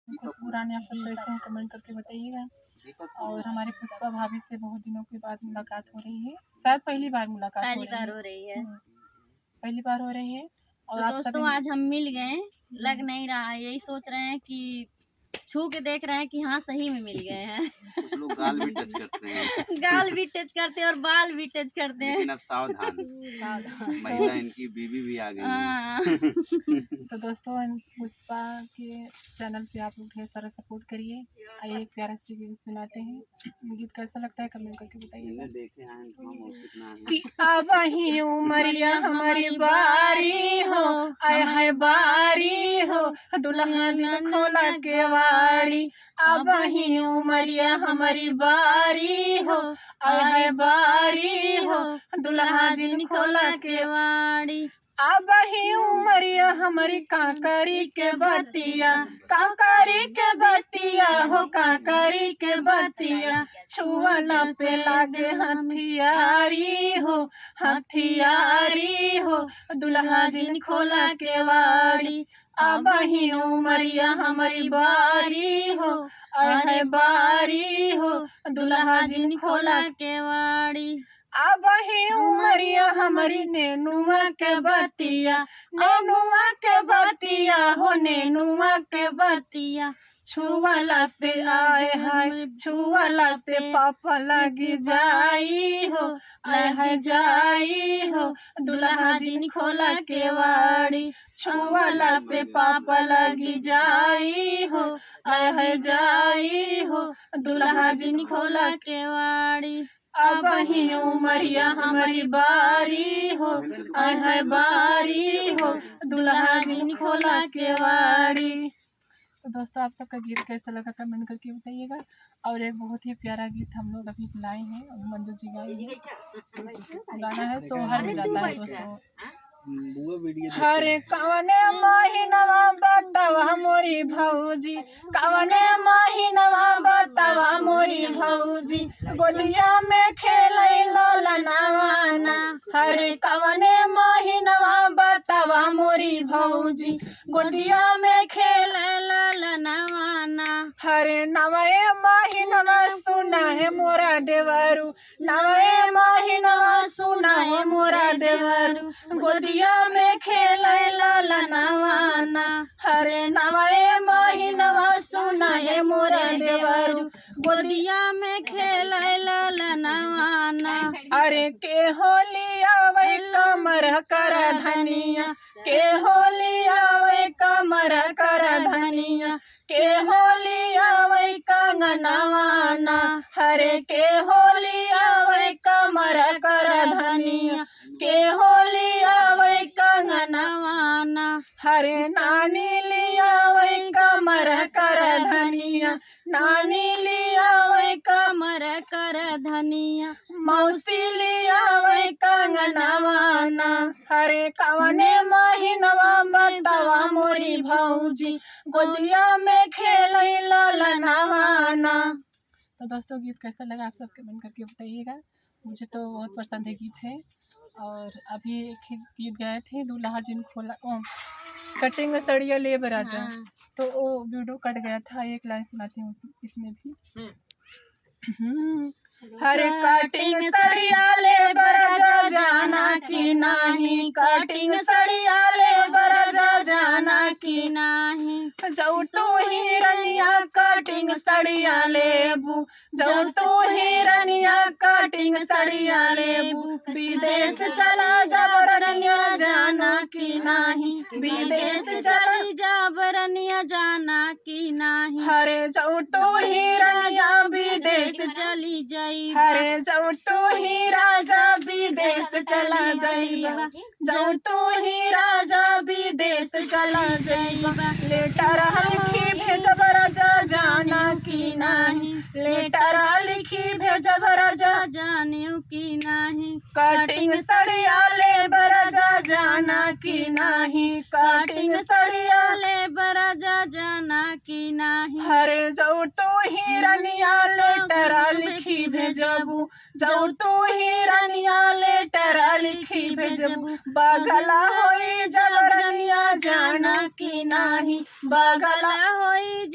खुशबू रानी आप सब कैसे हैं कमेंट करके बताइएगा। और हमारी पुष्पा भाभी से बहुत दिनों के बाद मुलाकात हो रही है, शायद पहली बार मुलाकात हो रही है। पहली बार हो रही है। और तो दोस्तों आज हम मिल गए, लग नहीं रहा है, यही सोच रहे हैं कि छू के देख रहे हैं कि हाँ सही में मिल गए हैं। कुछ लोग गाल भी टच करते हैं गाल भी टच करते हैं और बाल भी टच करते हैं। लेकिन अब सावधान महिला इनकी बीवी भी आ गई है। तो दोस्तों पुष्पा के चैनल पे आप लोग ढेर सारा सपोर्ट करिए। आइए एक प्यारा सी गीत सुनाते हैं। गीत कैसा लगता है कमेंट करके बताइएगा। कि अब ही उमरिया हमारी बारी हो, आय है बारी हो, दुल्हा जिन खोला के वाड़ी। अब ही उमरिया हमारी बारी हो, आय है बारी हो, दुल्हा जिन खोला के वाड़ी। अब ही उमरिया हमारी काकरी के बतिया, काकरी के बतिया हो, काकरी के बतिया। छुआला पे लागे हथियारी हो, हथियारी हो, दुल्हा जिन खोला के वाड़ी। अब ही उमरिया हमारी बारी हो, आय बारी हो, दुल्हा जिन खोला के वाड़ी। अब ही उमरिया हमारी नेनुआ के बतिया, नेनुआ के बतिया हो, नेनुआ के बतिया। छुआला से आए है, छुआला से पापा लगी जाई हो, आए है जाई हो, दुल्हा जिन खोला के वाड़ी। छुआला से पापा लगी जाई हो, आए है जाई हो, दुल्हा जिन खोला के वाड़ी। अब ही उमरिया हमारी बारी हो, आय है बारी हो, दुल्हा जिन खोला के वाड़ी। तो दोस्तों आप सबका गीत कैसा लगा कमेंट करके बताइएगा। और एक बहुत ही प्यारा गीत हम लोग अभी लाए हैं, मंजू जी गाए हैं। गाना है सोहर में जाता है दोस्तों। हरे कवने महीनवा बतावा मोरी भौजी, कवने महीनवा बतावा मोरी भौजी, गोदिया में खेलै ललनवाना। हरे कवने महीनवा बतावा मोरी भौजी, गोदिया में खेलै ललनवाना। हरे नवे महीनवा सुना है मोरा देवरू, नवे महीनवा सुना है मोरा देवरू, गोदिया में खेलै ललनवाना। हरे नवे महीनवा सुना है मोरा देवरू, गोदिया में खेलै ललनवाना। अरे के होली आवे कमर कर धनिया, के होली आवे कमर कर धनिया, के होली आवे कंगनवाना। हरे के होली आवे कमर कर धनिया, के होली आवे कंगनवाना। हरे नानी लियावे कमर कर धनिया, नानी लियावे कमर कर धनिया, मौसी लियावे कंगनवाना। हरे कवने महीनवा बतावा मोरी भौजी, गोदिया में खेलै ललनवाना। तो दोस्तों गीत कैसा लगा आप सब कमेंट करके बताइएगा। मुझे तो बहुत पसंद है गीत है। और अभी एक गीत गाए थे दूल्हा जिन खोला कटिंग सड़िया ले बराजा। हाँ। तो वो वीडियो कट गया था, एक लाइन सुनाती हूँ इसमें भी। हरे कटिंग सड़िया ले बराजा जाना की नाही, कटिंग सड़िया ले बराजा जाना की नाही। जाऊ तू हिरनिया कटिंग सड़िया लेबू, जाऊ तू हिरनिया कटिंग सड़िया लेबू, विदेश चला जबरनिया जाना की नाही, विदेश चली जबरनिया जाना की नाही। हरे जाऊ तू हिरनिया विदेश चली जाई, हरे जाऊ तू ही राजा विदेश चला जाइबा, जाऊ तू ही राजा विदेश चला जाइबा। लेटर लिखी भेजब राजा जाना की नाही, लेटर लिखी भेजब राजा जानियो की नाही। कटिंग सड़िया ले बराजा जाना की नाही, कटिंग सड़िया ले बराजा जाना की नाही। हरे जाऊ तू हिरनिया लेटर लिखी भेजबू, जाऊ तू हिरनिया लेटर लिखी भेजबू। बगला होई जबरनिया जाना की नाही, बगला होई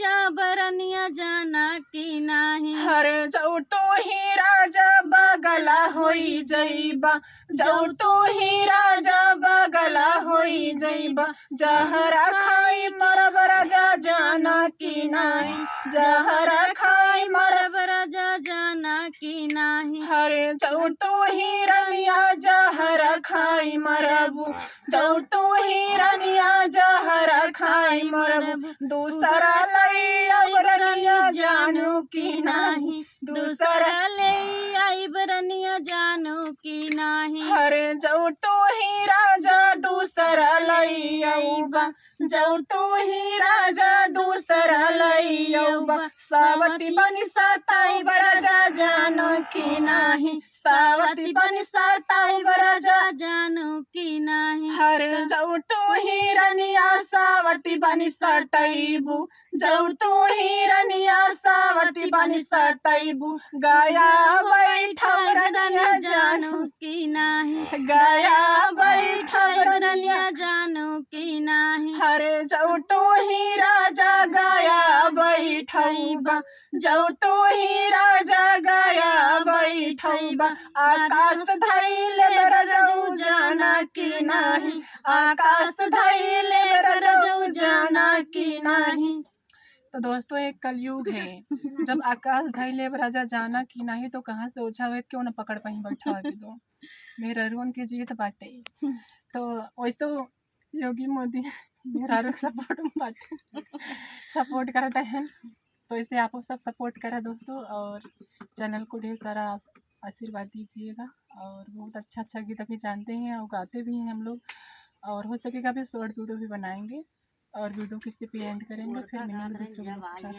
नाही। हरे जाऊ तो ही राजा बगला होई जइबा, जाऊ तो ही राजा बगला होई जइबा, जहरा खाई मरब राजा जाना की नाही, जहरा खाई मरब राजा जाना की नाही। हरे जाऊ तो ही रनिया जहरा खाई मरबू, जाऊ तो ही रनिया जहरा खाई मरबू, दूसरा लई अब रनिया जानू की नाही, दूसरा ले आई बरनिया जानू की नाही। हरे जाऊ तो ही राजा दूसरा लई आऊबा, जाऊ तो ही राजा दूसरा लई आऊबा, सावती बनी सताई बराजा जानो की नाही, सावती बनी सताई बराजा जानू की नाही। हरे जाऊ तो ही रनिया सावती बनी सटाईबू, जाऊ तो ही रनिया सावती बनी सटाईबू, गाया बैठा रनिया जानू की नाही, गाया बैठा रनिया जानू की नाही। हरे जाऊ तो ही राजा गाया बैठौबा, जाऊ तो ही राजा गाया बैठौबा, आकाश धैले रजऊ जाना की नाही, आकाश धैले रजऊ जाना की नहीं। तो दोस्तों एक कलयुग है, जब आकाश धैले राजा जाना की नहीं तो कहाँ से ओछा वेद क्यों न पकड़ पाई बैठा अभी तो मेरा रुन की जीत बाटे। तो वैसे योगी मोदी मेरा सपोर्ट बाटे सपोर्ट करते हैं, तो इसे आप सब सपोर्ट करें दोस्तों, और चैनल को ढेर सारा आशीर्वाद दीजिएगा। और बहुत अच्छा अच्छा गीत अभी जानते हैं और गाते भी हैं हम लोग, और हो सकेगा भी शॉर्ट वीडियो भी बनाएंगे और वीडियो किसी पे एंड करेंगे, फिर मिलेंगे दूसरे वीडियो के साथ।